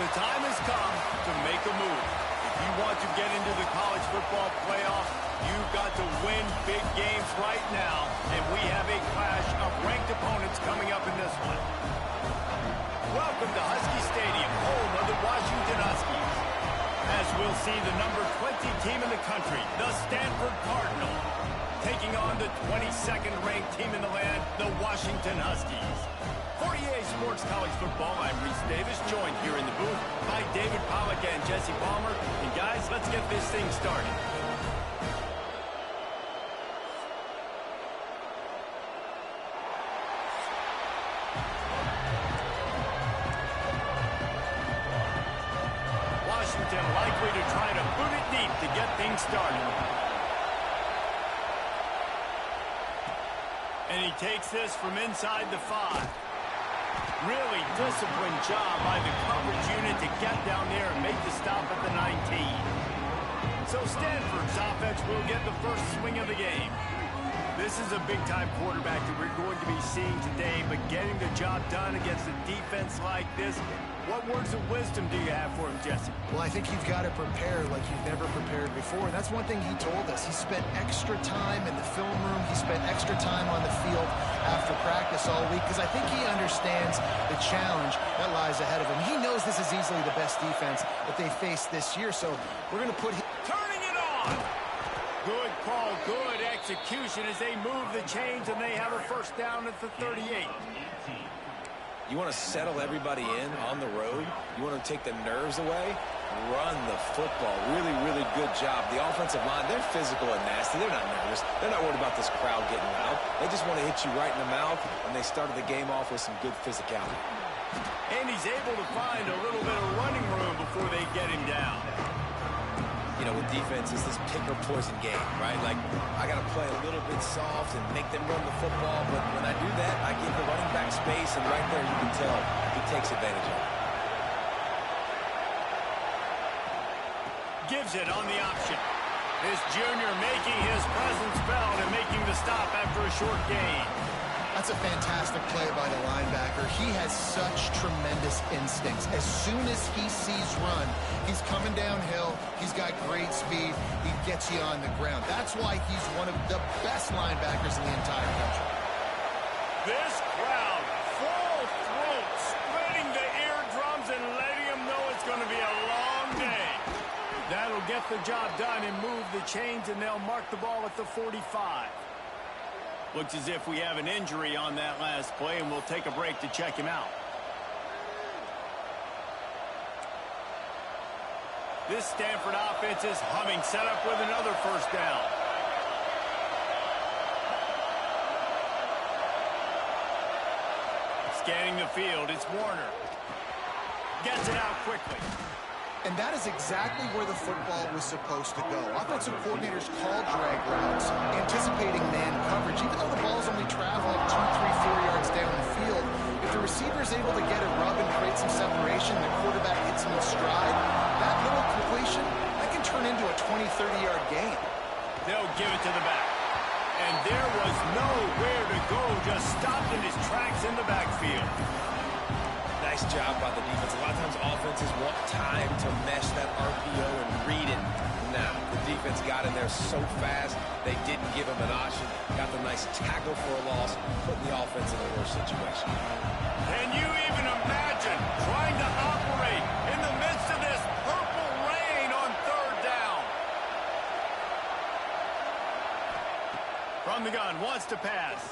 The time has come to make a move. If you want to get into the college football playoff, you've got to win big games right now, and we have a clash of ranked opponents coming up in this one. Welcome to Husky Stadium, home of the Washington Huskies. As we'll see the number 20 team in the country, the Stanford Cardinal, taking on the 22nd ranked team in the land, the Washington Huskies. For EA Sports College Football, I'm Reese Davis, joined here in the booth by David Pollack and Jesse Palmer. And guys, let's get this thing started. Washington likely to try to boot it deep to get things started. And he takes this from inside the 5. Really disciplined job by the coverage unit to get down there and make the stop at the 19. So Stanford's offense will get the first swing of the game. This is a big-time quarterback that we're going to be seeing today, but getting the job done against a defense like this, what words of wisdom do you have for him, Jesse? Well, I think you've got to prepare like you've never prepared before. And that's one thing he told us. He spent extra time in the film room. He spent extra time on the field after practice all week because I think he understands the challenge that lies ahead of him. He knows this is easily the best defense that they faced this year. So we're going to put him... Turning it on! Good call, good execution as they move the chains and they have a first down at the 38. You want to settle everybody in on the road? You want to take the nerves away? Run the football. Really, really good job. The offensive line, they're physical and nasty. They're not nervous. They're not worried about this crowd getting loud. They just want to hit you right in the mouth, and they started the game off with some good physicality. And he's able to find a little bit of running room before they get him down. You know, with defense, it's this pick or poison game, right? Like, I got to play a little bit soft and make them run the football, but when I do that, I give the running back space, and right there you can tell he takes advantage of it. Gives it on the option. This junior making his presence felt and making the stop after a short gain. That's a fantastic play by the linebacker. He has such tremendous instincts. As soon as he sees run, he's coming downhill. He's got great speed. He gets you on the ground. That's why he's one of the best linebackers in the entire country. This crowd, full throat, spreading the eardrums and letting them know it's going to be a long day. That'll get the job done and move the chains, and they'll mark the ball at the 45. Looks as if we have an injury on that last play, and we'll take a break to check him out. This Stanford offense is humming, set up with another first down. Scanning the field, it's Warner. Gets it out quickly. And that is exactly where the football was supposed to go. Offensive coordinators called drag routes, anticipating man coverage. Even though the ball's only traveling 2, 3, 4 yards down the field, if the receiver is able to get a rub and create some separation, the quarterback hits him in stride, that little completion, that can turn into a 20, 30-yard gain. They'll give it to the back. And there was nowhere to go, just stopped in his tracks in the backfield. Nice job by the defense. A lot of times offenses want time to mesh that RPO and read it. Now, the defense got in there so fast, they didn't give him an option. Got the nice tackle for a loss, putting the offense in a worse situation. Can you even imagine trying to operate in the midst of this purple rain on third down? From the gun, wants to pass.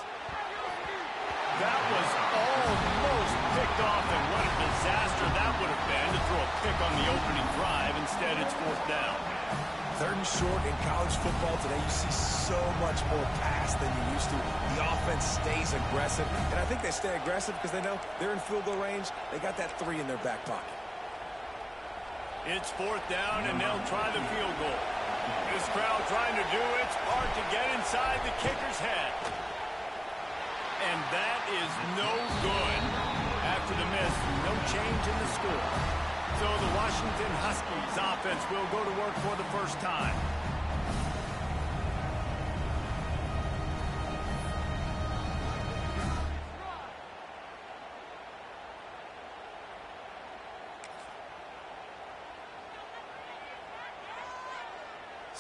That was almost picked off, and what a disaster that would have been to throw a pick on the opening drive. Instead, it's fourth down. Third and short in college football today, you see so much more pass than you used to. The offense stays aggressive, and I think they stay aggressive because they know they're in field goal range. They got that 3 in their back pocket. It's fourth down, and they'll try the field goal. This crowd trying to do its part to get inside the kicker's head. And that is no good. After the miss, no change in the score. So the Washington Huskies offense will go to work for the first time.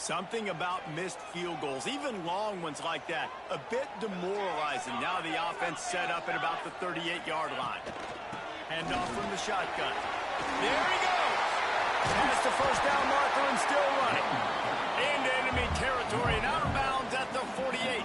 Something about missed field goals, even long ones like that, a bit demoralizing. Now the offense set up at about the 38-yard line. Handoff from the shotgun. There he goes. Past the first down marker and still running. Into enemy territory and out of bounds at the 48.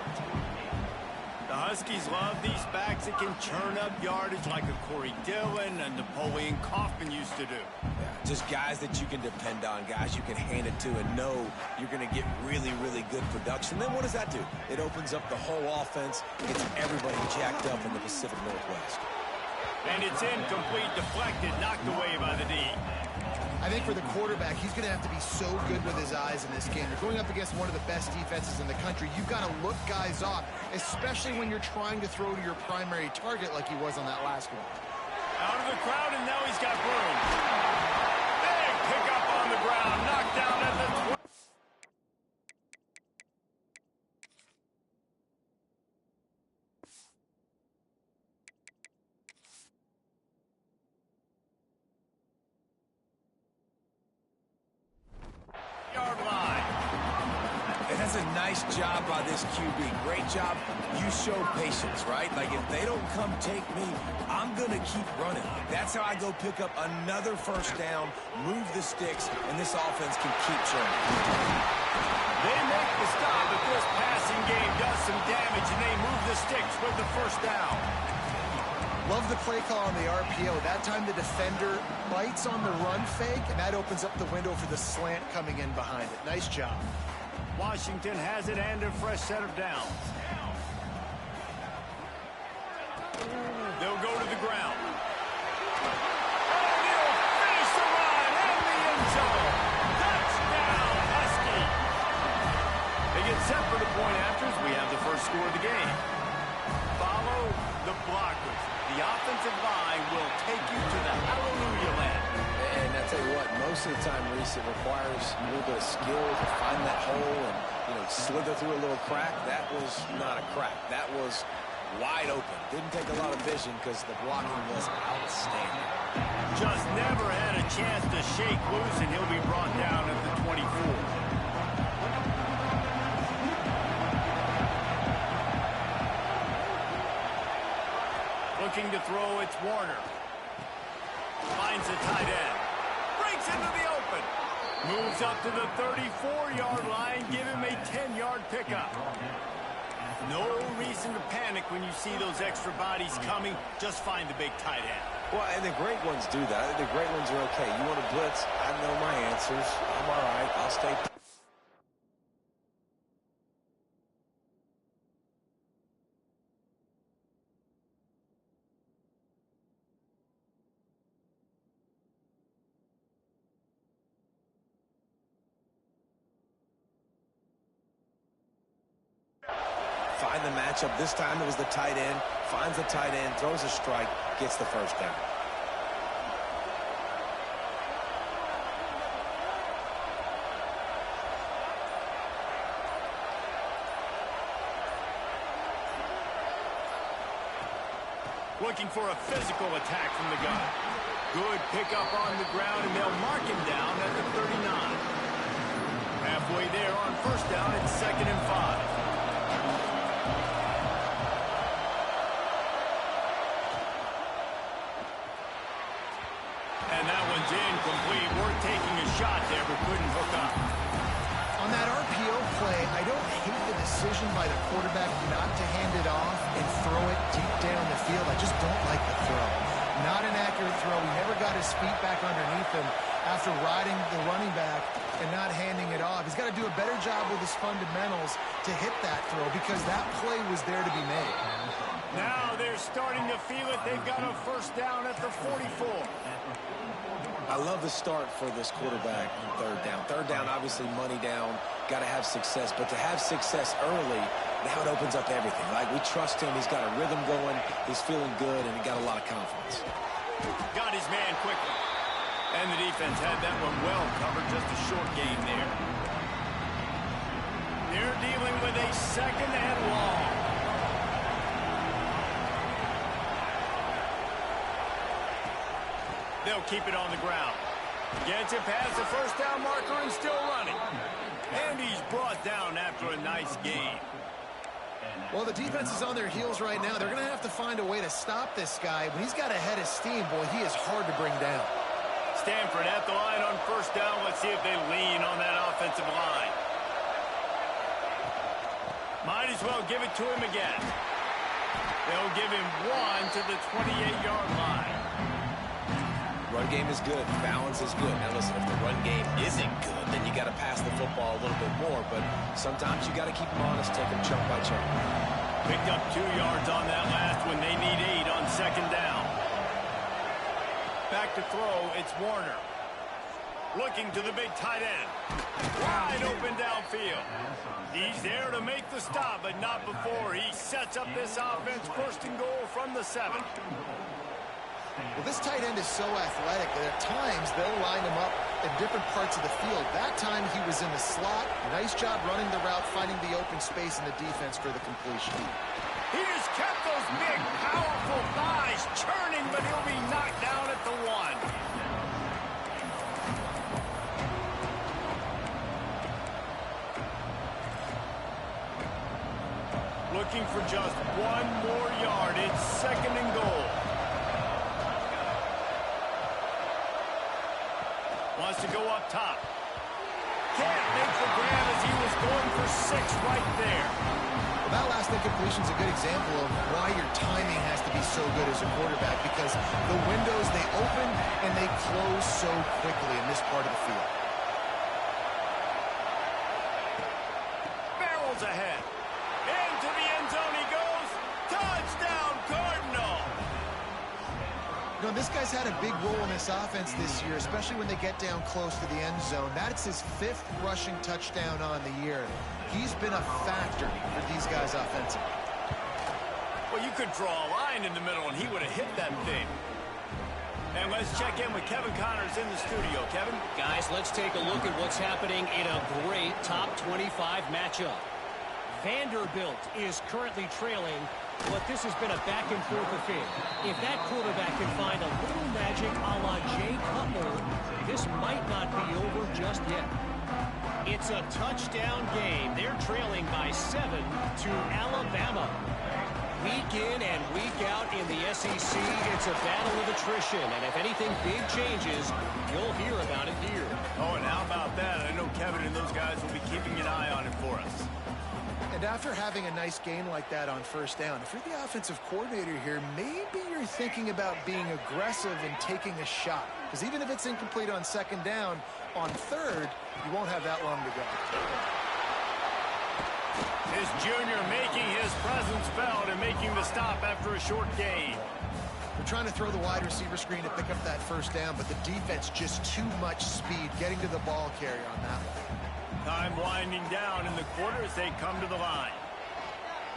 The Huskies love these backs that can churn up yardage like a Corey Dillon and Napoleon Kaufman used to do. Yeah, just guys that you can depend on, guys you can hand it to and know you're going to get really, really good production. Then what does that do? It opens up the whole offense, gets everybody jacked up in the Pacific Northwest. And it's incomplete, deflected, knocked away by the D. I think for the quarterback, he's going to have to be so good with his eyes in this game. You're going up against one of the best defenses in the country. You've got to look guys off, especially when you're trying to throw to your primary target like he was on that last one. Out of the crowd, and now he's got room. Big pickup on the ground, knocked down at the 20. That's a nice job by this QB. Great job. You show patience, right? Like, if they don't come take me, I'm going to keep running. That's how I go pick up another first down, move the sticks, and this offense can keep churning. They make the stop, but this passing game does some damage, and they move the sticks with the first down. Love the play call on the RPO. That time the defender bites on the run fake, and that opens up the window for the slant coming in behind it. Nice job. Washington has it and a fresh set of downs. They'll go to the ground. And he'll finish the run in the end zone. Touchdown, Husky. They get set for the point afters. We have the first score of the game. Follow the blockers. The offensive line will take you to the hallelujah land. And I tell you what, most of the time, Reese, it requires a little bit of skill to find that hole and, you know, slither through a little crack. That was not a crack. That was wide open. Didn't take a lot of vision because the blocking was outstanding. Just never had a chance to shake loose, and he'll be brought down at the 24. Looking to throw, it's Warner. Finds the tight end. Breaks into the open. Moves up to the 34-yard line. Give him a 10-yard pickup. No reason to panic when you see those extra bodies coming. Just find the big tight end. Well, and the great ones do that. The great ones are okay. You want to blitz? I know my answers. I'm all right. I'll stay. Find the matchup. This time it was the tight end. Finds the tight end, throws a strike, gets the first down. Looking for a physical attack from the gun. Good pickup on the ground, and they'll mark him down at the 39. Halfway there on first down, it's 2nd and 5. And that one's incomplete. We're taking a shot there, but couldn't hook up. On that RPO play, I don't hate the decision by the quarterback not to hand it off and throw it deep down the field. I just don't like the throw. Not an accurate throw. He never got his feet back underneath him after riding the running back and not handing it off. He's got to do a better job with his fundamentals to hit that throw because that play was there to be made. Now they're starting to feel it. They've got a first down at the 44. I love the start for this quarterback on third down. Third down, obviously money down, got to have success. But to have success early, now it opens up everything. Like, we trust him. He's got a rhythm going. He's feeling good, and he got a lot of confidence. Got his man quickly. And the defense had that one well covered. Just a short gain there. They're dealing with a 2nd and long. They'll keep it on the ground. Gets it past the first down marker and still running. And he's brought down after a nice game. Well, the defense is on their heels right now. They're going to have to find a way to stop this guy. When he's got a head of steam, boy, he is hard to bring down. Stanford at the line on first down. Let's see if they lean on that offensive line. Might as well give it to him again. They'll give him one to the 28-yard line. Run game is good. Balance is good. Now, listen, if the run game isn't good, then you got to pass the football a little bit more. But sometimes you got to keep them honest, take them chunk by chunk. Picked up 2 yards on that last one. They need 8 on second down. Back to throw, it's Warner. Looking to the big tight end. Wide open downfield. He's there to make the stop, but not before he sets up this offense. First and goal from the 7. Well, this tight end is so athletic that at times they'll line him up in different parts of the field. That time he was in the slot. Nice job running the route, finding the open space in the defense for the completion. He just kept those big, powerful thighs churning, but he'll be knocked down at the 1. Looking for just 1 more yard. It's second and goal. Wants to go up top. Can't make the grab as he was going for 6 right there. Well, that last incompletion is a good example of why your timing has to be so good as a quarterback, because the windows, they open and they close so quickly in this part of the field. Barrels ahead. Into the end zone he goes. Touchdown, Cardinal. You know, this guy's had a big role in this offense this year, especially when they get down close to the end zone. That's his 5th rushing touchdown on the year. He's been a factor for these guys offensively. Well, you could draw a line in the middle, and he would have hit that thing. And let's check in with Kevin Connors in the studio. Kevin? Guys, let's take a look at what's happening in a great top 25 matchup. Vanderbilt is currently trailing, but this has been a back-and-forth affair. If that quarterback can find a little magic a la Jay Cutler, this might not be over just yet. It's a touchdown game. They're trailing by 7 to Alabama. Week in and week out in the SEC, it's a battle of attrition. And if anything big changes, you'll hear about it here. Oh, and how about that? I know Kevin and those guys will be keeping an eye on it for us. And after having a nice game like that on first down, if you're the offensive coordinator here, maybe you're thinking about being aggressive and taking a shot. Because even if it's incomplete on second down, on third, you won't have that long to go. His junior making his presence felt and making the stop after a short gain. They're trying to throw the wide receiver screen to pick up that first down, but the defense just too much speed getting to the ball carrier on that one. Time winding down in the quarter as they come to the line.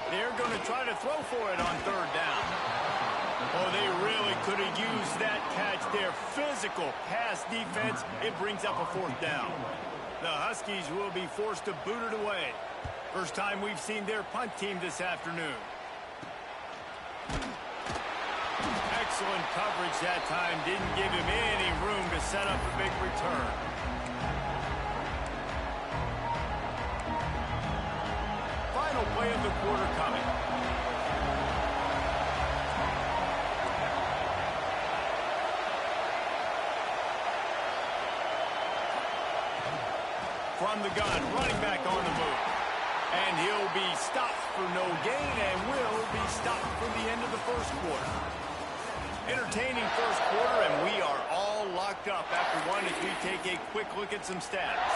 They're going to try to throw for it on third down. Oh, they really could have used that catch there. Physical pass defense. It brings up a fourth down. The Huskies will be forced to boot it away. First time we've seen their punt team this afternoon. Excellent coverage that time. Didn't give him any room to set up a big return. Final play of the quarter coming. From the gun, running back on the move. And he'll be stopped for no gain and will be stopped for the end of the first quarter. Entertaining first quarter, and we are all locked up after one as we take a quick look at some stats.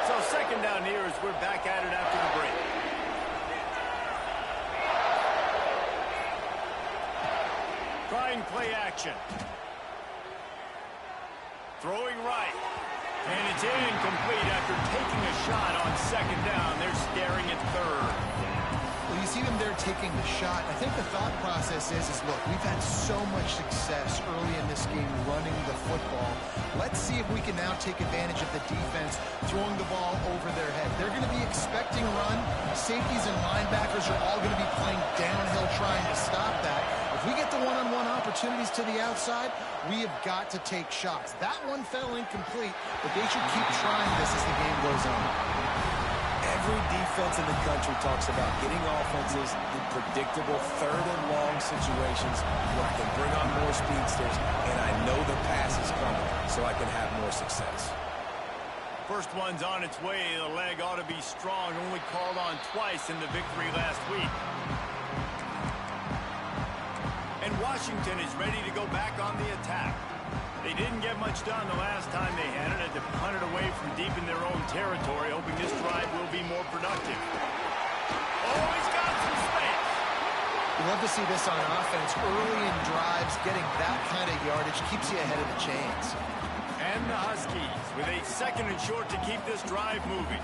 So second down here as we're back at it after the break. Trying play action. Throwing right. And it's incomplete after taking a shot on second down. They're staring at third. Well, you see them there taking the shot. I think the thought process is look, we've had so much success early in this game running the football. Let's see if we can now take advantage of the defense throwing the ball over their head. They're going to be expecting run, safeties and linebackers are all going to be playing downhill trying to stop that. If we get the one-on-one opportunities to the outside, we have got to take shots. That one fell incomplete, but they should keep trying this as the game goes on. Every defense in the country talks about getting offenses in predictable third and long situations where I can bring on more speedsters and I know the pass is coming so I can have more success. First one's on its way. The leg ought to be strong. Only called on twice in the victory last week. And Washington is ready to go back on the attack. They didn't get much done the last time they had it. Had to punt it away from deep in their own territory, hoping this drive will be more productive. Oh, he's got some space. You love to see this on offense. Early in drives, getting that kind of yardage keeps you ahead of the chains. And the Huskies with a 2nd and short to keep this drive moving.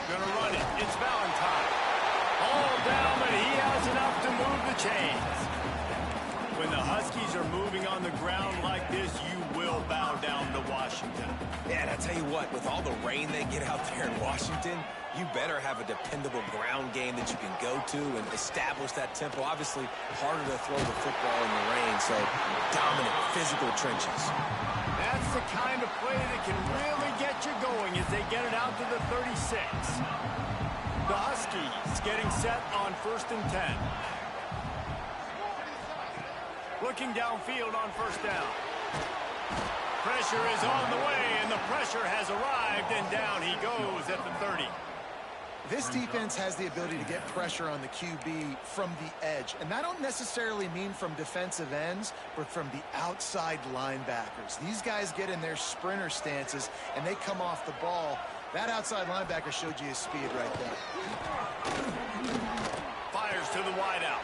Gonna run it. It's Valentine. All down, but he has enough to move the chains. When the Huskies are moving on the ground like this, you will bow down to Washington. Yeah, and I tell you what, with all the rain they get out there in Washington, you better have a dependable ground game that you can go to and establish that tempo. Obviously, harder to throw the football in the rain, so dominant physical trenches. That's the kind of play that can really get you going as they get it out to the 36. The Huskies getting set on 1st and 10. Looking downfield on 1st down. Pressure is on the way, and the pressure has arrived, and down he goes at the 30. This defense has the ability to get pressure on the QB from the edge. And I don't necessarily mean from defensive ends, but from the outside linebackers. These guys get in their sprinter stances, and they come off the ball. That outside linebacker showed you his speed right there. Fires to the wideout.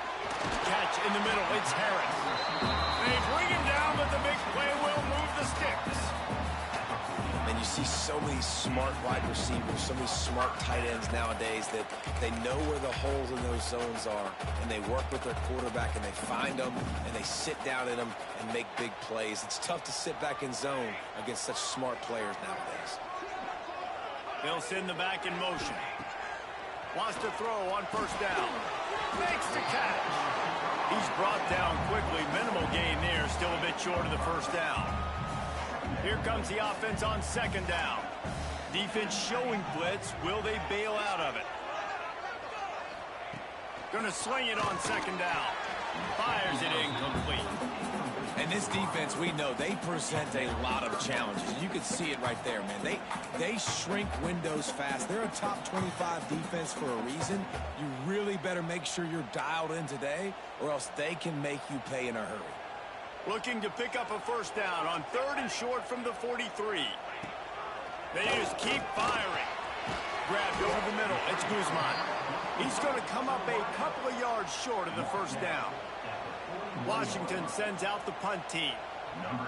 Catch in the middle. It's Harris. They bring him down, but the big play will move the sticks. And you see so many smart wide receivers, so many smart tight ends nowadays that they know where the holes in those zones are, and they work with their quarterback, and they find them, and they sit down in them and make big plays. It's tough to sit back in zone against such smart players nowadays. They'll send the back in motion. Wants to throw on 1st down. Makes the catch. He's brought down quickly. Minimal gain there. Still a bit short of the 1st down. Here comes the offense on 2nd down. Defense showing blitz. Will they bail out of it? Gonna sling it on 2nd down. Fires it incomplete. And this defense, we know, they present a lot of challenges. You can see it right there, man. They shrink windows fast. They're a top 25 defense for a reason. You really better make sure you're dialed in today, or else they can make you pay in a hurry. Looking to pick up a 1st down on 3rd and short from the 43. They just keep firing. Grabbed over the middle. It's Guzman. He's going to come up a couple of yards short of the 1st down. Washington sends out the punt team.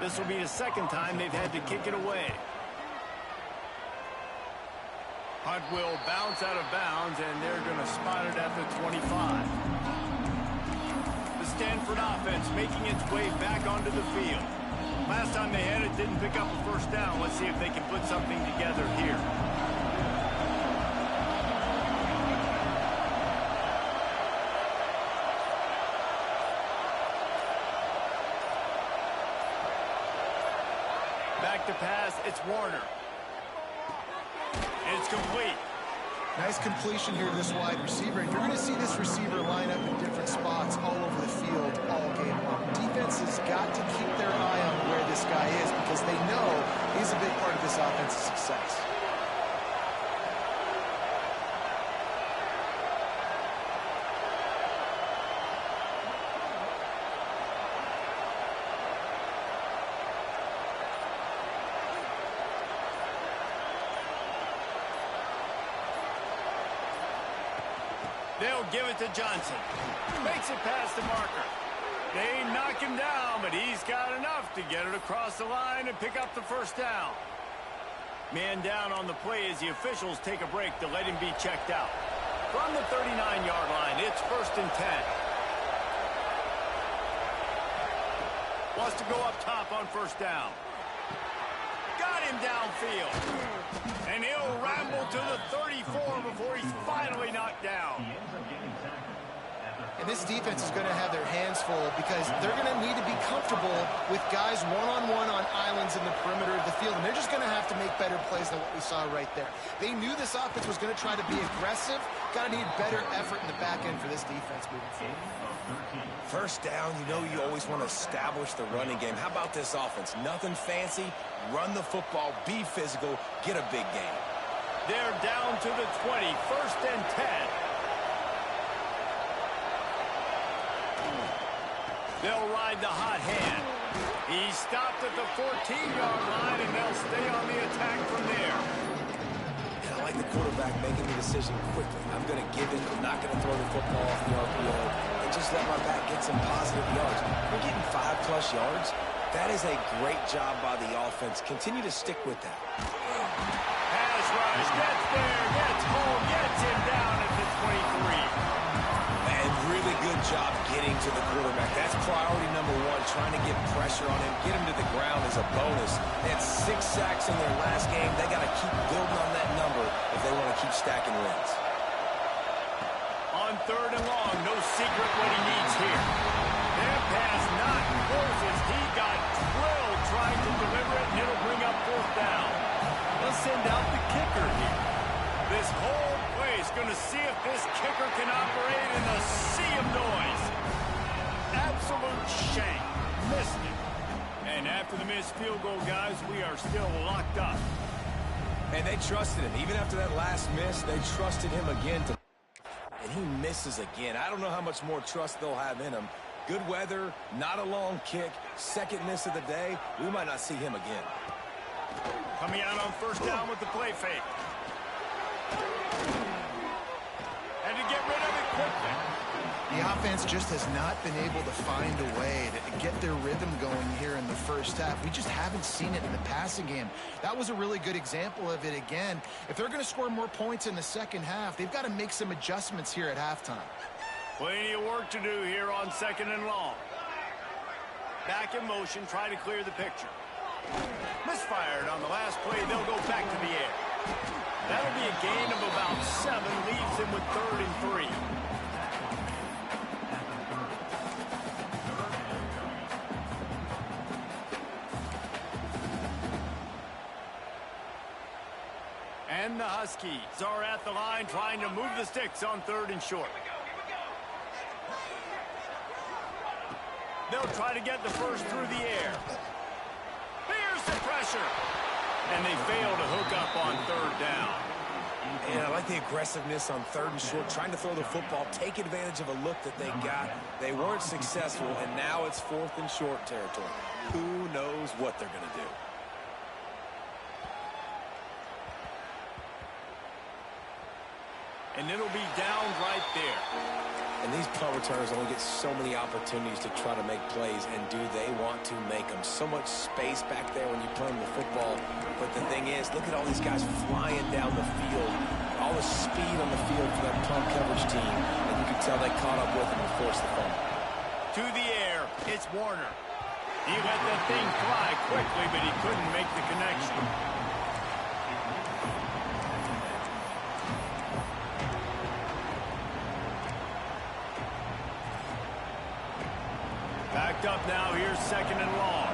This will be the 2nd time they've had to kick it away. Punt will bounce out of bounds, and they're going to spot it at the 25. The Stanford offense making its way back onto the field. Last time they had it, didn't pick up a 1st down. Let's see if they can put something together here. Back to pass, it's Warner. It's complete. Nice completion here to this wide receiver. And you're going to see this receiver line up in different spots all over the field all game long. Defense has got to keep their eye on where this guy is because they know he's a big part of this offense's success. They'll give it to Johnson. Makes it past the marker. They knock him down, but he's got enough to get it across the line and pick up the 1st down. Man down on the play as the officials take a break to let him be checked out. From the 39-yard line, it's 1st and 10. Wants to go up top on 1st down. Got him downfield. And he'll ramble to the 34 before he's finally knocked down. And this defense is going to have their hands full because they're going to need to be comfortable with guys one-on-one on islands in the perimeter of the field. And they're just going to have to make better plays than what we saw right there. They knew this offense was going to try to be aggressive. Got to need better effort in the back end for this defense moving forward. First down, you know you always want to establish the running game. How about this offense? Nothing fancy. Run the football, be physical, get a big gain. They're down to the 20, 1st and 10. They'll ride the hot hand. He stopped at the 14-yard line, and they'll stay on the attack from there. And I like the quarterback making the decision quickly. I'm going to give it. I'm not going to throw the football off the RPO and just let my back get some positive yards. We're getting 5+ yards. That is a great job by the offense. Continue to stick with that. Pass rush, gets there, gets home, gets him down at the 23. And really good job getting to the quarterback. That's priority number one, trying to get pressure on him, get him to the ground as a bonus. They had 6 sacks in their last game. They got to keep building on that number if they want to keep stacking wins. On 3rd and long, no secret what he needs here. Their pass not close as he got drilled trying to deliver it, and it'll bring up 4th down. They'll send out the kicker here. This whole play is going to see if this kicker can operate in a sea of noise. Absolute shame. Missed it. And after the missed field goal, guys, we are still locked up. And they trusted him. Even after that last miss, they trusted him again. And he misses again. I don't know how much more trust they'll have in him. Good weather, not a long kick, 2nd miss of the day. We might not see him again. Coming out on 1st down with the play fake. And to get rid of it quickly. The offense just has not been able to find a way to get their rhythm going here in the first half. We just haven't seen it in the passing game. That was a really good example of it again. If they're going to score more points in the second half, they've got to make some adjustments here at halftime. Plenty of work to do here on 2nd and long. Back in motion, try to clear the picture. Misfired on the last play. They'll go back to the air. That'll be a gain of about 7, leaves him with 3rd and 3. And the Huskies are at the line trying to move the sticks on 3rd and short. They'll try to get the first through the air. Here's the pressure. And they fail to hook up on 3rd down. And I like the aggressiveness on 3rd and short, trying to throw the football, take advantage of a look that they got. They weren't successful, and now it's 4th and short territory. Who knows what they're going to do? And it'll be down right there. And these punt returners only get so many opportunities to try to make plays, and do they want to make them? So much space back there when you play the football. But the thing is, look at all these guys flying down the field. All the speed on the field for that punt coverage team. And you can tell they caught up with them and forced the fumble. To the air, it's Warner. He let that thing fly quickly, but he couldn't make the connection. Backed up now, here's 2nd and long.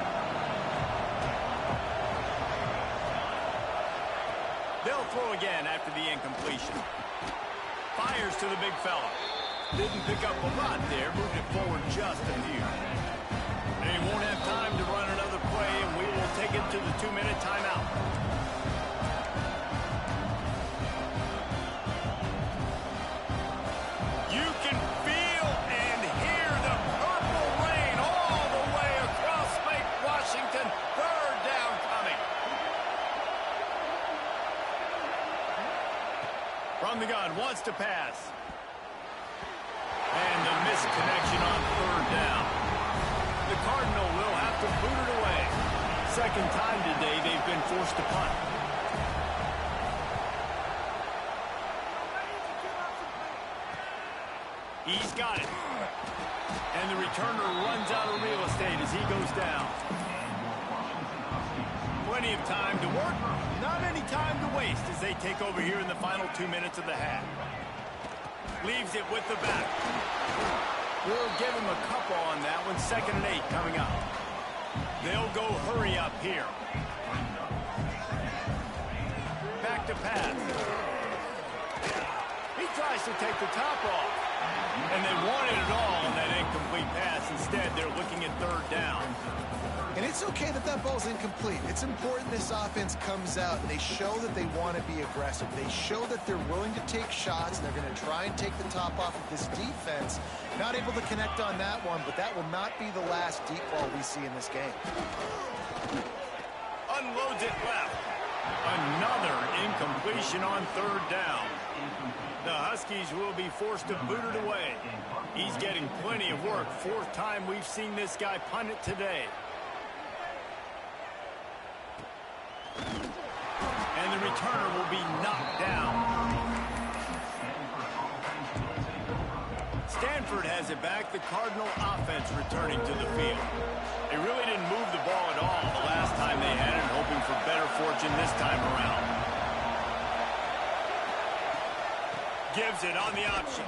They'll throw again after the incompletion. Fires to the big fella. Didn't pick up a lot there, moved it forward just a few. They won't have time to run another play, and we will take it to the 2-minute timeout. You can feel and hear the purple rain all the way across Lake Washington. 3rd down coming. From the gun, wants to pass. And the missed connection on 3rd down. The Cardinal will have to boot it away. 2nd time today they've been forced to punt. He's got it. And the returner runs out of real estate as he goes down. Plenty of time to work. Not any time to waste as they take over here in the final 2 minutes of the half. Leaves it with the back. We'll give him a couple on that one. 2nd and 8 coming up. They'll go hurry up here. Back to pass. He tries to take the top off. And they wanted it all on that incomplete pass. Instead, they're looking at 3rd down. And it's okay that that ball's incomplete. It's important this offense comes out and they show that they want to be aggressive. They show that they're willing to take shots and they're going to try and take the top off of this defense. Not able to connect on that one, but that will not be the last deep ball we see in this game. Unloads it left. Another incompletion on 3rd down. The Huskies will be forced to boot it away. He's getting plenty of work. 4th time we've seen this guy punt it today. And the returner will be knocked down. Stanford has it back. The Cardinal offense returning to the field. They really didn't move the ball at all the last time they had it, hoping for better fortune this time around. Gives it on the option.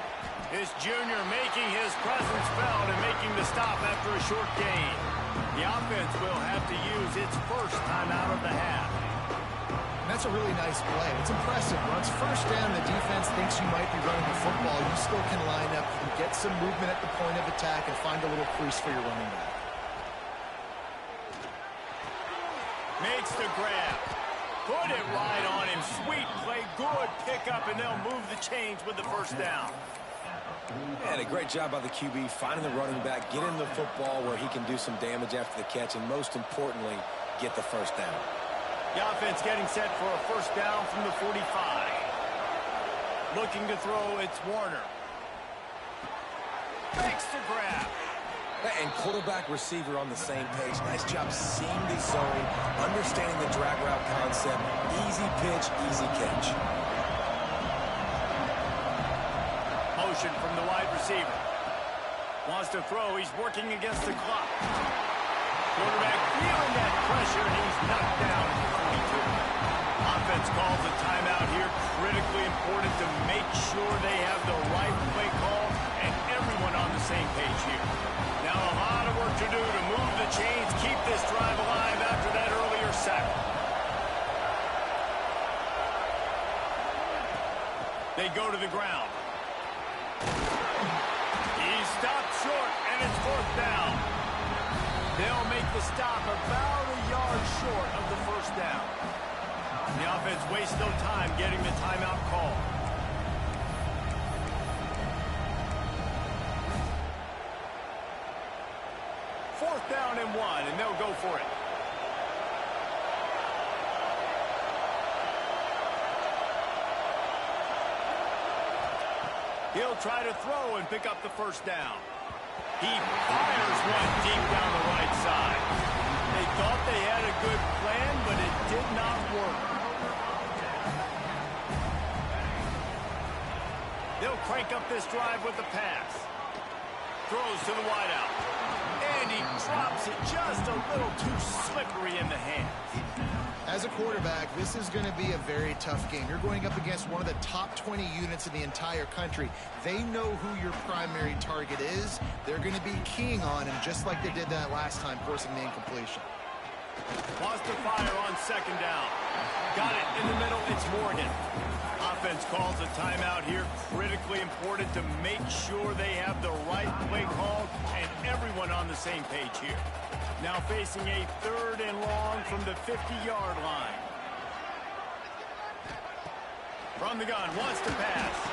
This junior making his presence felt and making the stop after a short gain. The offense will have to use its first timeout of the half. And that's a really nice play. It's impressive. Once 1st down, the defense thinks you might be running the football. You still can line up and get some movement at the point of attack and find a little crease for your running back. Makes the grab. Put it right on him. Sweet play. Good pickup, and they'll move the chains with the 1st down. And a great job by the QB finding the running back, getting the football where he can do some damage after the catch, and most importantly, get the 1st down. The offense getting set for a 1st down from the 45. Looking to throw, it's Warner. Makes the grab. And quarterback receiver on the same page. Nice job seeing the zone, understanding the drag route concept. Easy pitch, easy catch. Motion from the wide receiver. Wants to throw. He's working against the clock. Quarterback feeling that pressure, and he's knocked down at the 42. Offense calls a timeout here. Critically important to make sure they have the right play call and everyone on the same page here. Now a lot of work to do to move the chains, keep this drive alive after that earlier sack. They go to the ground. He's stopped short, and it's 4th down. They'll make the stop about a yard short of the 1st down. The offense wastes no time getting the timeout call. Fourth down and 1, and they'll go for it. He'll try to throw and pick up the 1st down. He fires one deep down the right side. They thought they had a good plan, but it did not work. They'll crank up this drive with the pass. Throws to the wideout. And he drops it just a little too slippery in the hands. As a quarterback, this is going to be a very tough game. You're going up against one of the top 20 units in the entire country. They know who your primary target is. They're going to be keying on him just like they did that last time, forcing the incompletion. Wants to fire on 2nd down. Got it in the middle. It's Morgan. Offense calls a timeout here. Critically important to make sure they have the right play call and everyone on the same page here. Now facing a 3rd and long from the 50-yard line. From the gun, wants to pass.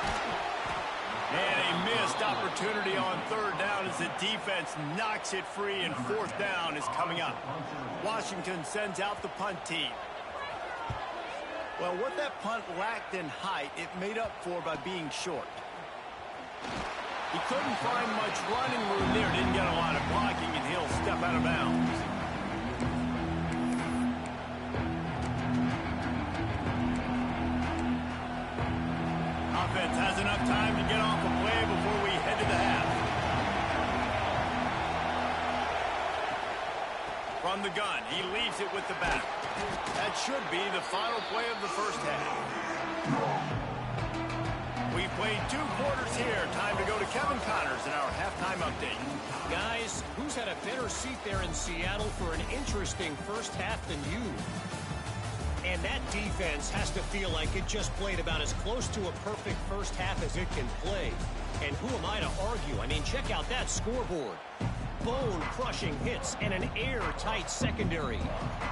And a missed opportunity on 3rd down as the defense knocks it free, and 4th down is coming up. Washington sends out the punt team. Well, what that punt lacked in height, it made up for by being short. He couldn't find much running room there, didn't get a lot of blocking, and he'll step out of bounds. Offense has enough time to get off a play before we head to the half. From the gun, he leaves it with the back. That should be the final play of the first half. We've played 2 quarters here. Time to go to Kevin Connors in our halftime update. Guys, who's had a better seat there in Seattle for an interesting first half than you? And that defense has to feel like it just played about as close to a perfect first half as it can play. And who am I to argue? I mean, check out that scoreboard. Bone-crushing hits and an airtight secondary.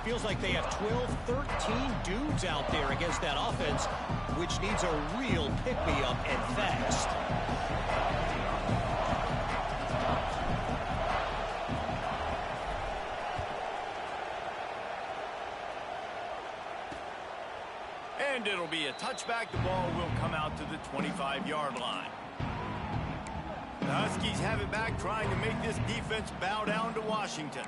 Feels like they have 12, 13 dudes out there against that offense, which needs a real pick-me-up and fast. And it'll be a touchback. The ball will come out to the 25-yard line. The Huskies have it back, trying to make this defense bow down to Washington.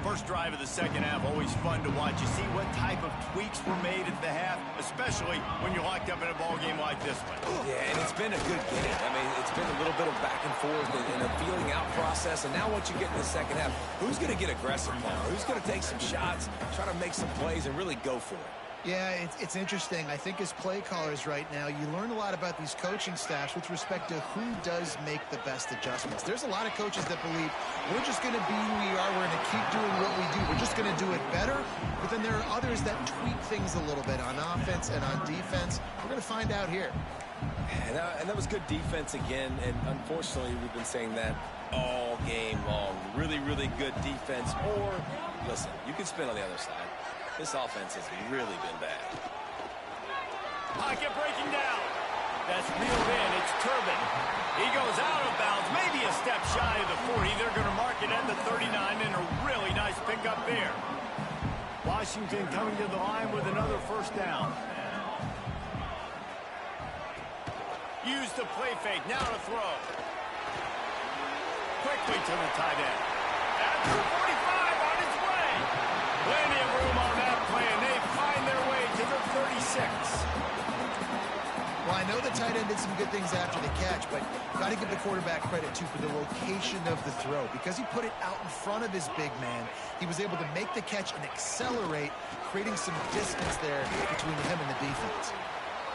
First drive of the second half, always fun to watch. You see what type of tweaks were made at the half, especially when you're locked up in a ball game like this one. Yeah, and it's been a good game. I mean, it's been a little bit of back and forth and a feeling out process. And now once you get in the second half, who's going to get aggressive now? Who's going to take some shots, try to make some plays, and really go for it? Yeah, it's interesting. I think as play callers right now, you learn a lot about these coaching staffs with respect to who does make the best adjustments. There's a lot of coaches that believe we're just going to be who we are. We're going to keep doing what we do. We're just going to do it better. But then there are others that tweak things a little bit on offense and on defense. We're going to find out here. And that was good defense again. And unfortunately, we've been saying that all game long. Really, really good defense. Or, listen, you can spin on the other side. This offense has really been bad. Pocket breaking down. That's reeled in. It's Turbin. He goes out of bounds, maybe a step shy of the 40. They're going to mark it at the 39, and a really nice pickup there. Washington coming to the line with another first down. Use the play fake. Now to throw. Quickly to the tight end. At the 45 on its way. Plenty of room on that play, and they find their way to the 36. Well, I know the tight end did some good things after the catch, but got to give the quarterback credit, too, for the location of the throw. Because he put it out in front of his big man, he was able to make the catch and accelerate, creating some distance there between him and the defense.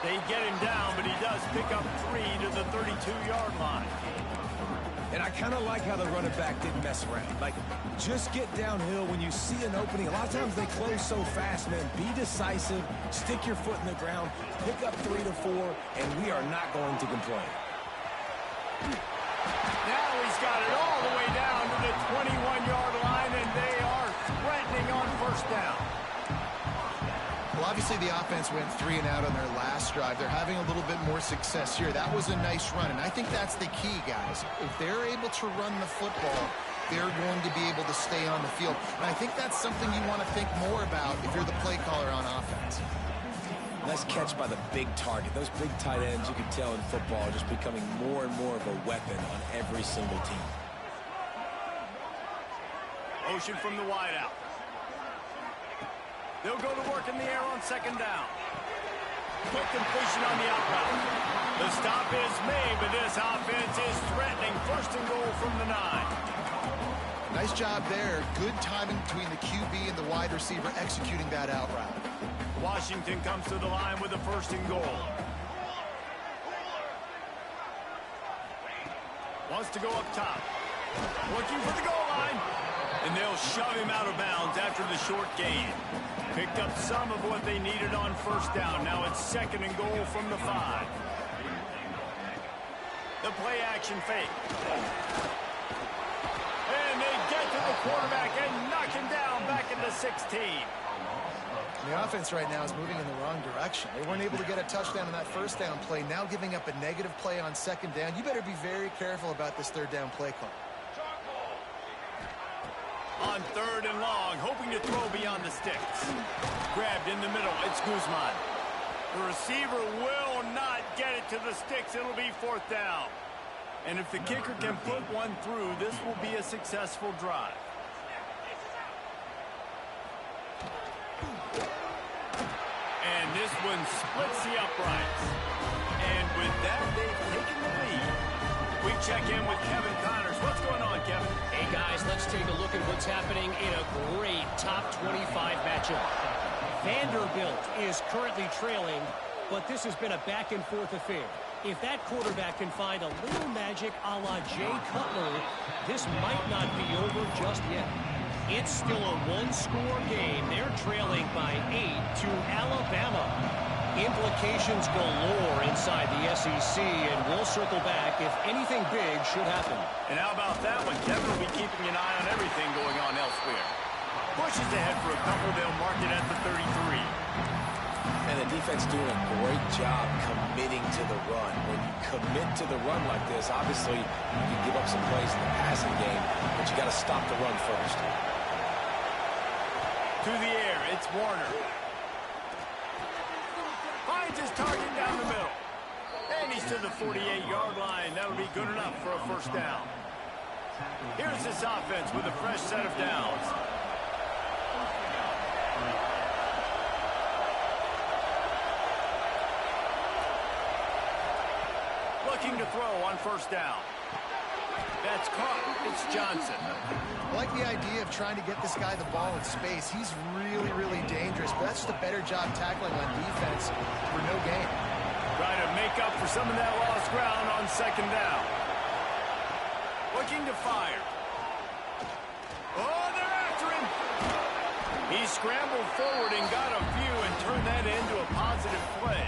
They get him down, but he does pick up 3 to the 32-yard line. And I kind of like how the running back didn't mess around. Like, just get downhill when you see an opening. A lot of times they close so fast, man. Be decisive, stick your foot in the ground, pick up 3 to 4, and we are not going to complain. Now he's got it all the way down to the 21-yard line, and they are threatening on first down. Well, obviously the offense went 3 and out on their last drive. They're having a little bit more success here. That was a nice run, and I think that's the key, guys. If they're able to run the football, they're going to be able to stay on the field. And I think that's something you want to think more about if you're the play caller on offense. Nice catch by the big target. Those big tight ends, you can tell in football, are just becoming more and more of a weapon on every single team. Motion from the wideout. They'll go to work in the air on second down. Quick completion on the out route. The stop is made, but this offense is threatening. First and goal from the 9. Nice job there. Good timing between the QB and the wide receiver executing that out route. Washington comes to the line with a first and goal. Wants to go up top. Looking for the goal line. And they'll shove him out of bounds after the short gain. Picked up some of what they needed on first down. Now it's second and goal from the 5. The play action fake. And they get to the quarterback and knock him down back into 16. The offense right now is moving in the wrong direction. They weren't able to get a touchdown on that first down play. Now giving up a negative play on second down. You better be very careful about this third down play call. On third and long, hoping to throw beyond the sticks. Grabbed in the middle, it's Guzman. The receiver will not get it to the sticks. It'll be fourth down. And if the kicker can put one through, this will be a successful drive. And this one splits the uprights. And with that, they've taken the lead. We check in with Kevin Connors. What's going on, Kevin? Hey, guys, let's take a look at what's happening in a great top 25 matchup. Vanderbilt is currently trailing, but this has been a back-and-forth affair. If that quarterback can find a little magic a la Jay Cutler, this might not be over just yet. It's still a one-score game. They're trailing by 8 to Alabama. Implications galore inside the SEC, and we'll circle back if anything big should happen. And how about that one? Kevin will be keeping an eye on everything going on elsewhere. Pushes ahead for a couple. They'll mark it at the 33. And the defense doing a great job committing to the run. When you commit to the run like this, obviously you can give up some plays in the passing game, but you got to stop the run first. To the air, it's Warner. Finds his target down the middle. And he's to the 48-yard line. That'll be good enough for a first down. Here's this offense with a fresh set of downs. Looking to throw on first down. That's caught. It's Johnson. I like the idea of trying to get this guy the ball in space. He's really, really dangerous, but that's just a better job tackling on defense for no gain. Try to make up for some of that lost ground on second down. Looking to fire. Oh, they're after him. He scrambled forward and got a few and turned that into a positive play.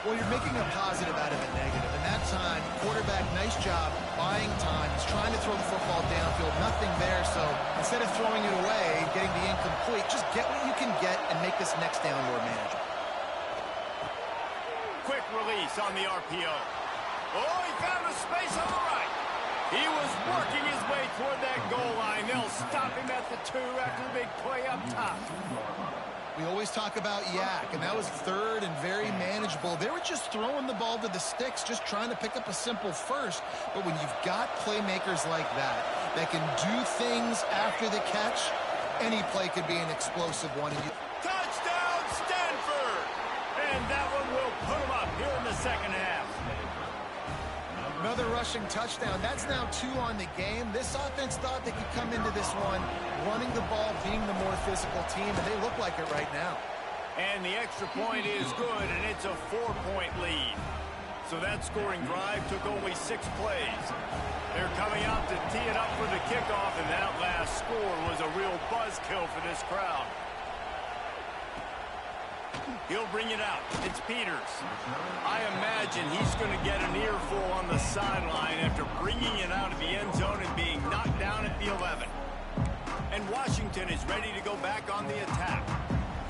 Well, you're making a positive out of a negative. And that time, quarterback, nice job buying time. He's trying to throw the football downfield. Nothing there, so instead of throwing it away, getting the incomplete, just get what you can get and make this next down more manageable. Quick release on the RPO. Oh, he found a space on the right. He was working his way toward that goal line. They'll stop him at the 2 after the big play up top. We always talk about yak, and that was third and very manageable. They were just throwing the ball to the sticks, just trying to pick up a simple first. But when you've got playmakers like that can do things after the catch, any play could be an explosive one. Touchdown, Stanford! And that one will put them up here in the second half. Another rushing touchdown. That's now 2 on the game. This offense thought they could come into this one running the ball, being the more physical team, and they look like it right now. And the extra point is good, and it's a 4-point lead. So that scoring drive took only 6 plays. They're coming out to tee it up for the kickoff, and that last score was a real buzzkill for this crowd. He'll bring it out. It's Peters. I imagine he's going to get an earful on the sideline after bringing it out of the end zone and being knocked down at the 11. And Washington is ready to go back on the attack.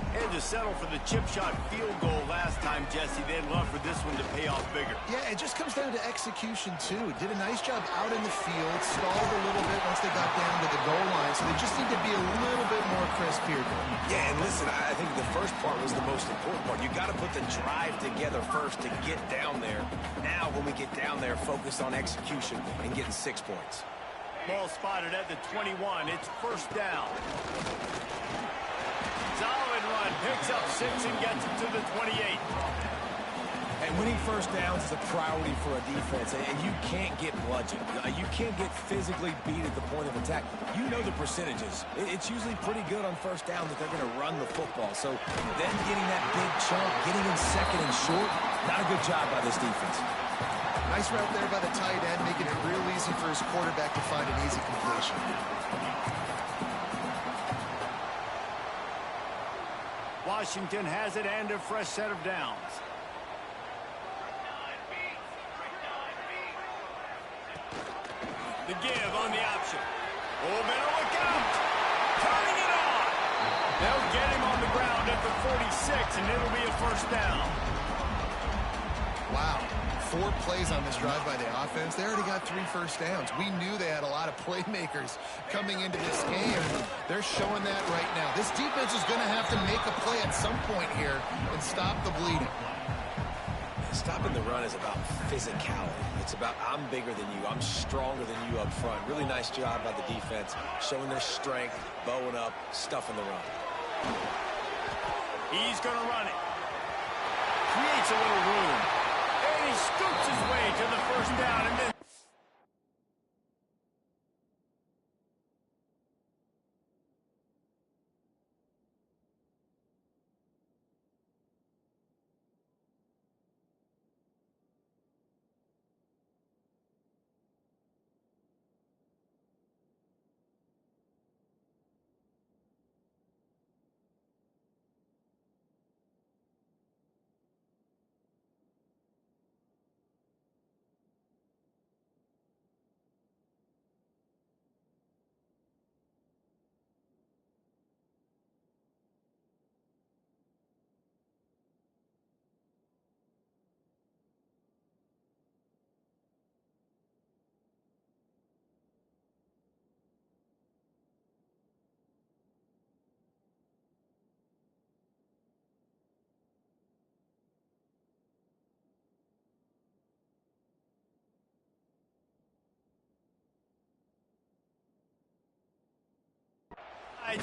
Had to settle for the chip shot field goal last time, Jesse. They'd love for this one to pay off bigger. Yeah, it just comes down to execution, too. Did a nice job out in the field, stalled a little bit once they got down to the goal line, so they just need to be a little bit more crisp here. Yeah, and listen, I think the first part was the most important part. You got to put the drive together first to get down there. Now, when we get down there, focus on execution and getting 6 points. Ball spotted at the 21. It's first down. Solid run. Picks up 6 and gets it to the 28. And winning first downs is a priority for a defense, and you can't get bludgeoned. You can't get physically beat at the point of attack. You know the percentages. It's usually pretty good on first down that they're going to run the football. So then getting that big chunk, getting in second and short, not a good job by this defense. Nice route there by the tight end, making it real easy for his quarterback to find an easy completion. Washington has it and a fresh set of downs. The give on the option. Oh, better look out. Turning it on. They'll get him on the ground at the 46, and it'll be a first down. Wow. 4 plays on this drive by the offense. They already got 3 first downs. We knew they had a lot of playmakers coming into this game. They're showing that right now. This defense is going to have to make a play at some point here and stop the bleeding. Stopping the run is about physicality. It's about I'm bigger than you. I'm stronger than you up front. Really nice job by the defense, showing their strength, bowing up, stuffing the run. He's going to run it. Creates a little room. And he scoops his way to to the first down and then...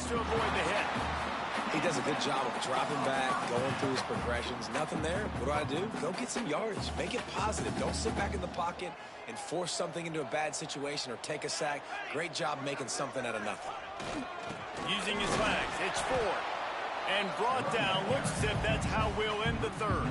to avoid the hit. He does a good job of dropping back, going through his progressions. Nothing there. What do? Go get some yardage. Make it positive. Don't sit back in the pocket and force something into a bad situation or take a sack. Great job making something out of nothing. Using his legs, it's forward. And brought down. Looks as if that's how we'll end the third.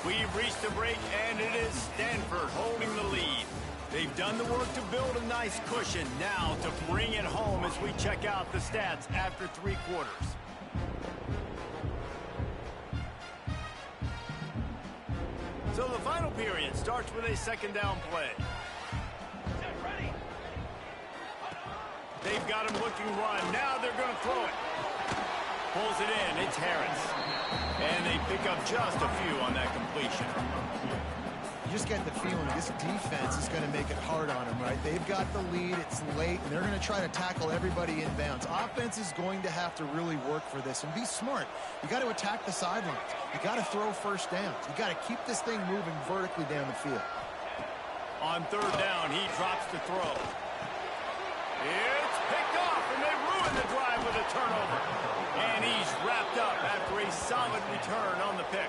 We've reached a break, and it is Stanford holding the lead. They've done the work to build a nice cushion. Now to bring it home as we check out the stats after 3 quarters. So the final period starts with a second down play. They've got him looking run. Now they're going to throw it. Pulls it in. It's Harris. And they pick up just a few on that completion. You just get the feeling this defense is going to make it hard on them, right? They've got the lead. It's late, and they're going to try to tackle everybody inbounds. Offense is going to have to really work for this and be smart. You got to attack the sidelines. You got to throw first downs. You got to keep this thing moving vertically down the field. On third down, he drops the throw. It's picked off, and they ruin the drive with a turnover. And he's wrapped up after a solid return on the pick.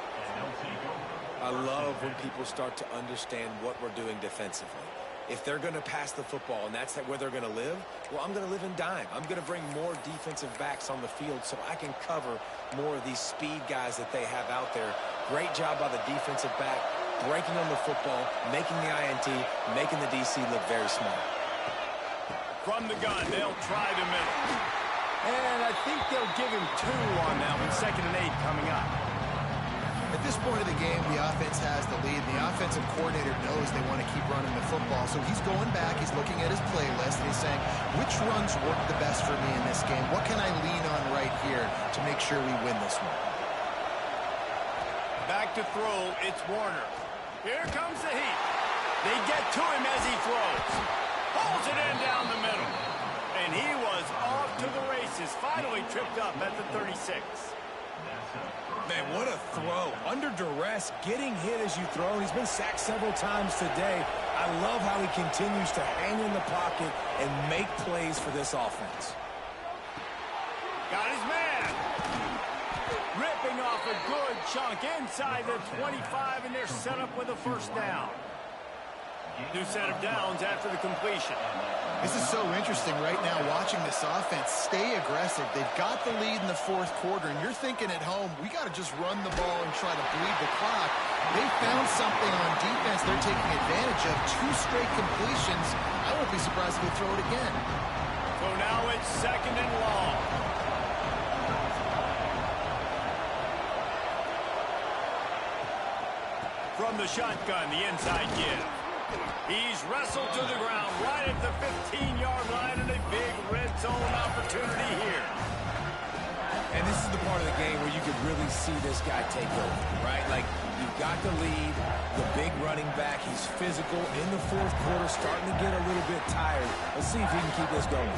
I love when people start to understand what we're doing defensively. If they're going to pass the football and that's where they're going to live, well, I'm going to live in dime. I'm going to bring more defensive backs on the field so I can cover more of these speed guys that they have out there. Great job by the defensive back, breaking on the football, making the INT, making the DC look very smart. From the gun, they'll try the middle. And I think they'll give him 2 on that one. 2nd and 8 coming up. At this point of the game, the offense has the lead. The offensive coordinator knows they want to keep running the football. So he's going back, he's looking at his playlist, and he's saying, which runs work the best for me in this game? What can I lean on right here to make sure we win this one? Back to throw, it's Warner. Here comes the heat. They get to him as he throws. Pulls it in down the middle. And he was off to the races. Finally tripped up at the 36. Man, what a throw. Under duress, getting hit as you throw. He's been sacked several times today. I love how he continues to hang in the pocket and make plays for this offense. Got his man. Ripping off a good chunk inside the 25, and they're set up with a first down. New set of downs after the completion. This is so interesting right now watching this offense stay aggressive. They've got the lead in the 4th quarter, and you're thinking at home, we got to just run the ball and try to bleed the clock. They found something on defense they're taking advantage of. 2 straight completions. I won't be surprised if they throw it again. So now it's 2nd and long. From the shotgun, the inside give. He's wrestled to the ground right at the 15-yard line, and a big red zone opportunity here. And this is the part of the game where you could really see this guy take over, right? Like, you've got the lead, the big running back. He's physical in the 4th quarter, starting to get a little bit tired. Let's see if he can keep this going.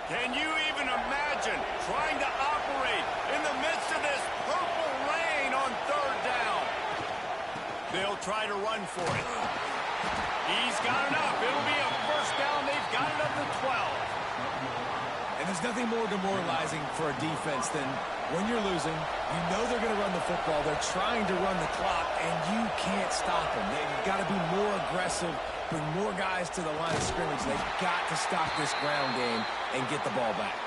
Can you even imagine trying to operate in the midst of this purple rain on 3rd down? They'll try to run for it. He's got enough. It'll be a 1st first down. They've got it up to 12. And there's nothing more demoralizing for a defense than when you're losing, you know they're going to run the football. They're trying to run the clock, and you can't stop them. They've got to be more aggressive, bring more guys to the line of scrimmage. They've got to stop this ground game and get the ball back.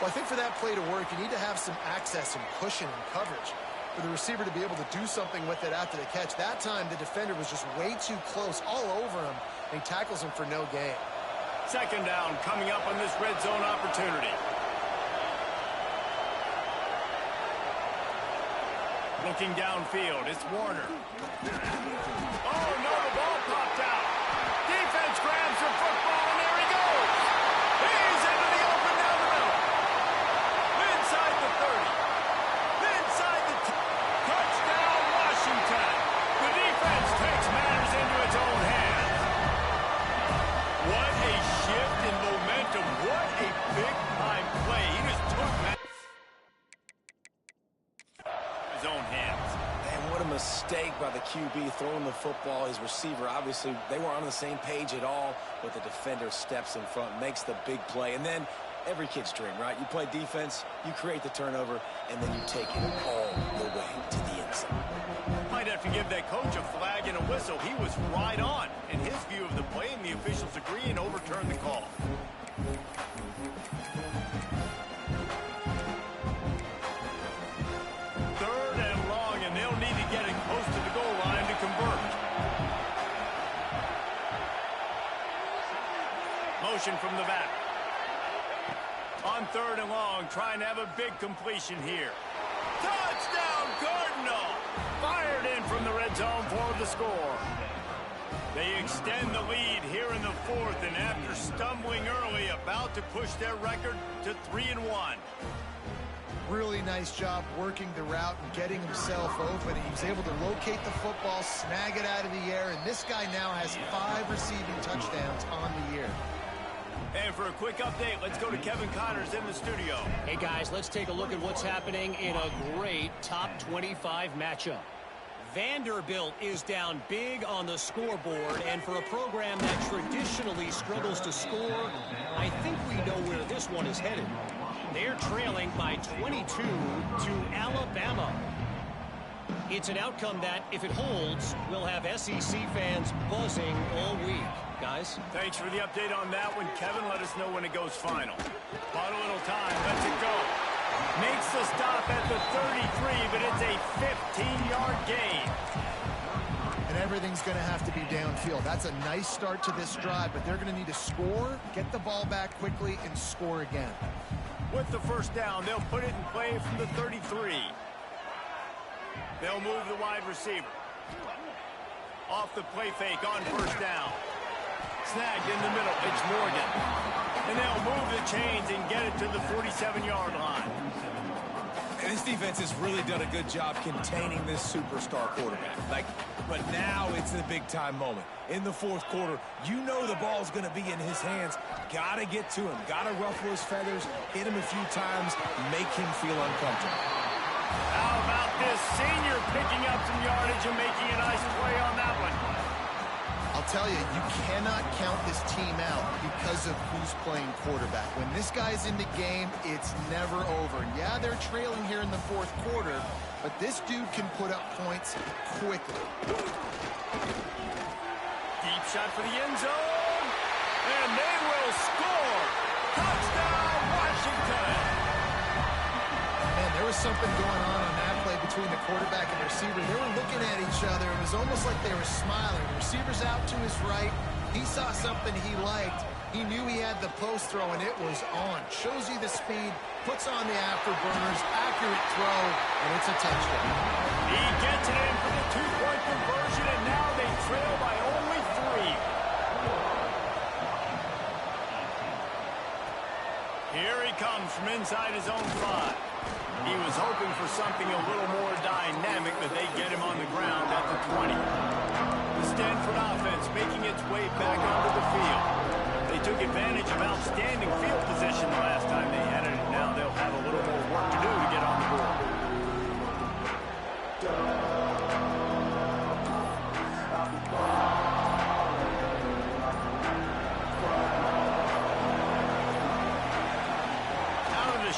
Well, I think for that play to work, you need to have some access and cushion and coverage for the receiver to be able to do something with it after the catch. That time, the defender was just way too close, all over him, and he tackles him for no gain. Second down coming up on this red zone opportunity. Looking downfield, it's Warner. Oh, no, the ball popped out. Defense grabs the football, and there he goes. He's into the open down the middle. Inside the 30. Inside the touchdown, Washington. The defense takes matters into its own hands. What a shift in momentum. What a big-time play. He just took his own hands. Man, what a mistake by the QB throwing the football. His receiver, obviously, they weren't on the same page at all, but the defender steps in front, makes the big play, and then every kid's dream, right? You play defense, you create the turnover, and then you take it all the way to the end zone. Might have to give that coach a flag and a whistle. He was right on in his view of the play, and the officials agree and overturn the call. Third and long, and they'll need to get it close to the goal line to convert. Motion from the back. On third and long, trying to have a big completion here. Touchdown, Cardinal! Fired in from the red zone for the score. They extend the lead here in the fourth, and after stumbling early, about to push their record to 3-1. Really nice job working the route and getting himself open. He was able to locate the football, snag it out of the air, and this guy now has 5 receiving touchdowns on the year. And for a quick update, let's go to Kevin Connors in the studio. Hey, guys, let's take a look at what's happening in a great top 25 matchup. Vanderbilt is down big on the scoreboard, and for a program that traditionally struggles to score, I think we know where this one is headed. They're trailing by 22 to Alabama. It's an outcome that, if it holds, will have SEC fans buzzing all week. Guys? Thanks for the update on that one, Kevin. Let us know when it goes final. Bought a little time. Let's it go. Makes the stop at the 33, but it's a 15-yard gain. And everything's going to have to be downfield. That's a nice start to this drive, but they're going to need to score, get the ball back quickly, and score again. With the first down, they'll put it in play from the 33. They'll move the wide receiver. Off the play fake on first down. Snagged in the middle. It's Morgan. And they'll move the chains and get it to the 47-yard line. And this defense has really done a good job containing this superstar quarterback. But now it's the big-time moment. In the fourth quarter, you know the ball's going to be in his hands. Got to get to him. Got to ruffle his feathers, hit him a few times, make him feel uncomfortable. How about this senior picking up some yardage and making a nice play on that one? I'll tell you, you cannot count this team out because of who's playing quarterback. When this guy's in the game, it's never over. Yeah, they're trailing here in the fourth quarter, but this dude can put up points quickly. Deep shot for the end zone, and they will score. Touchdown, Washington. Man, there was something going on that play between the quarterback and the receiver. They were looking at each other. It was almost like they were smiling. The receiver's out to his right. He saw something he liked. He knew he had the post throw, and it was on. Shows you the speed, puts on the afterburners, accurate throw, and it's a touchdown. He gets it in for the two-point conversion, and now they trail by only 3. Here he comes from inside his own 5. He was hoping for something a little more dynamic, but they get him on the ground at the 20. The Stanford offense making its way back onto the field. They took advantage of outstanding field position the last time they had it. Now they'll have a little more work to do to get on the board.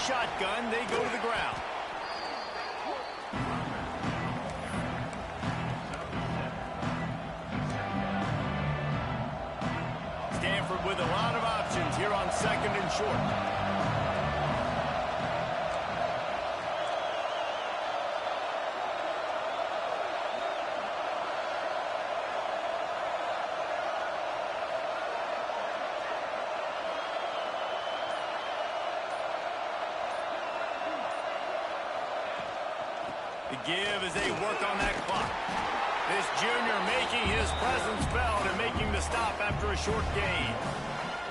shotgun. They go to the ground. Stanford with a lot of options here on 2nd and short. The give as they work on that clock. This junior making his presence felt and making the stop after a short gain.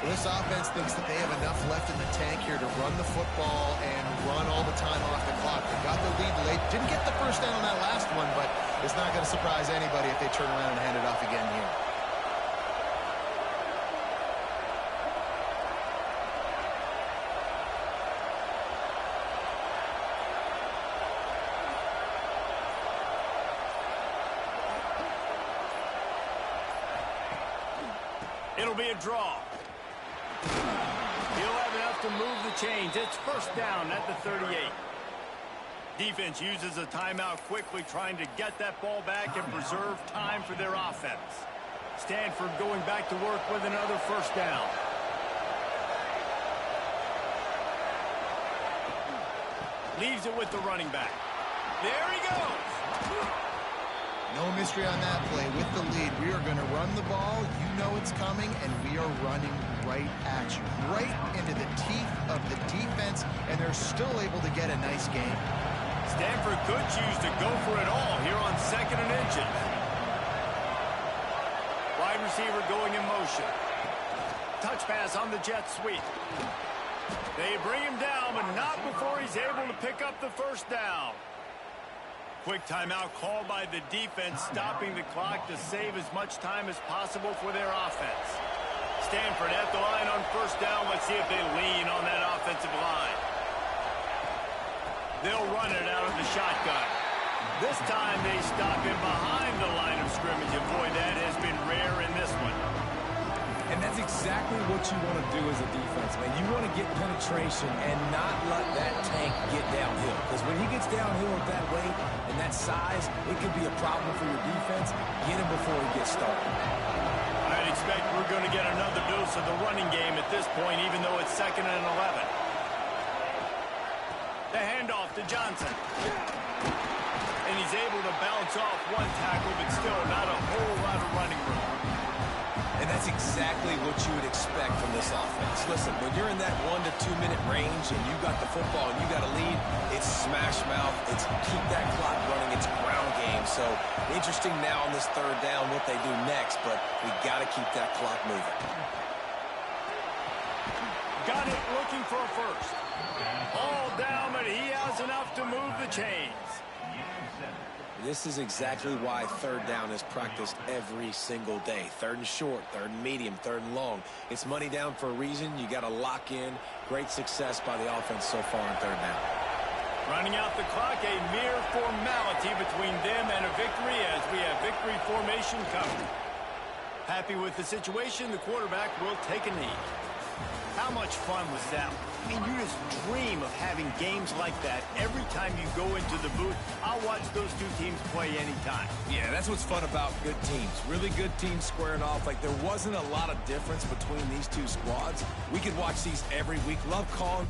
This offense thinks that they have enough left in the tank here to run the football and run all the time off the clock. They got the lead late. Didn't get the first down on that last one, but it's not going to surprise anybody if they turn around and hand it off again here. It'll be a draw. He'll have enough to move the chains. It's first down at the 38. Defense uses a timeout quickly, trying to get that ball back and preserve time for their offense. Stanford going back to work with another first down. Leaves it with the running back. There he goes. No mystery on that play. With the lead, we are going to run the ball. You know it's coming, and we are running right at you. Right into the teeth of the defense, and they're still able to get a nice gain. Stanford could choose to go for it all here on 2nd and inches. Wide receiver going in motion. Touch pass on the jet sweep. They bring him down, but not before he's able to pick up the first down. Quick timeout called by the defense, stopping the clock to save as much time as possible for their offense. Stanford at the line on first down. Let's see if they lean on that offensive line. They'll run it out of the shotgun. This time they stop him behind the line of scrimmage, and boy, that has been rare in this one. And that's exactly what you want to do as a defense, man. You want to get penetration and not let that tank get downhill. Because when he gets downhill at that weight and that size, it could be a problem for your defense. Get him before he gets started. I'd expect we're going to get another dose of the running game at this point, even though it's 2nd and 11. The handoff to Johnson. And he's able to bounce off one tackle, but still not a whole lot of running room. And that's exactly what you would expect from this offense. Listen, when you're in that 1 to 2 minute range and you got the football and you got a lead, it's smash mouth, it's keep that clock running, it's ground game. So interesting now on this 3rd down what they do next, but we got to keep that clock moving. Got it looking for a first. All down, but he has enough to move the chains. This is exactly why 3rd down is practiced every single day. 3rd and short, 3rd and medium, 3rd and long. It's money down for a reason. You got to lock in. Great success by the offense so far on 3rd down. Running out the clock, a mere formality between them and a victory as we have victory formation coming. Happy with the situation, the quarterback will take a knee. How much fun was that? I mean, you just dream of having games like that every time you go into the booth. I'll watch those two teams play anytime. Yeah, that's what's fun about good teams. Really good teams squaring off. Like, there wasn't a lot of difference between these two squads. We could watch these every week. Love calling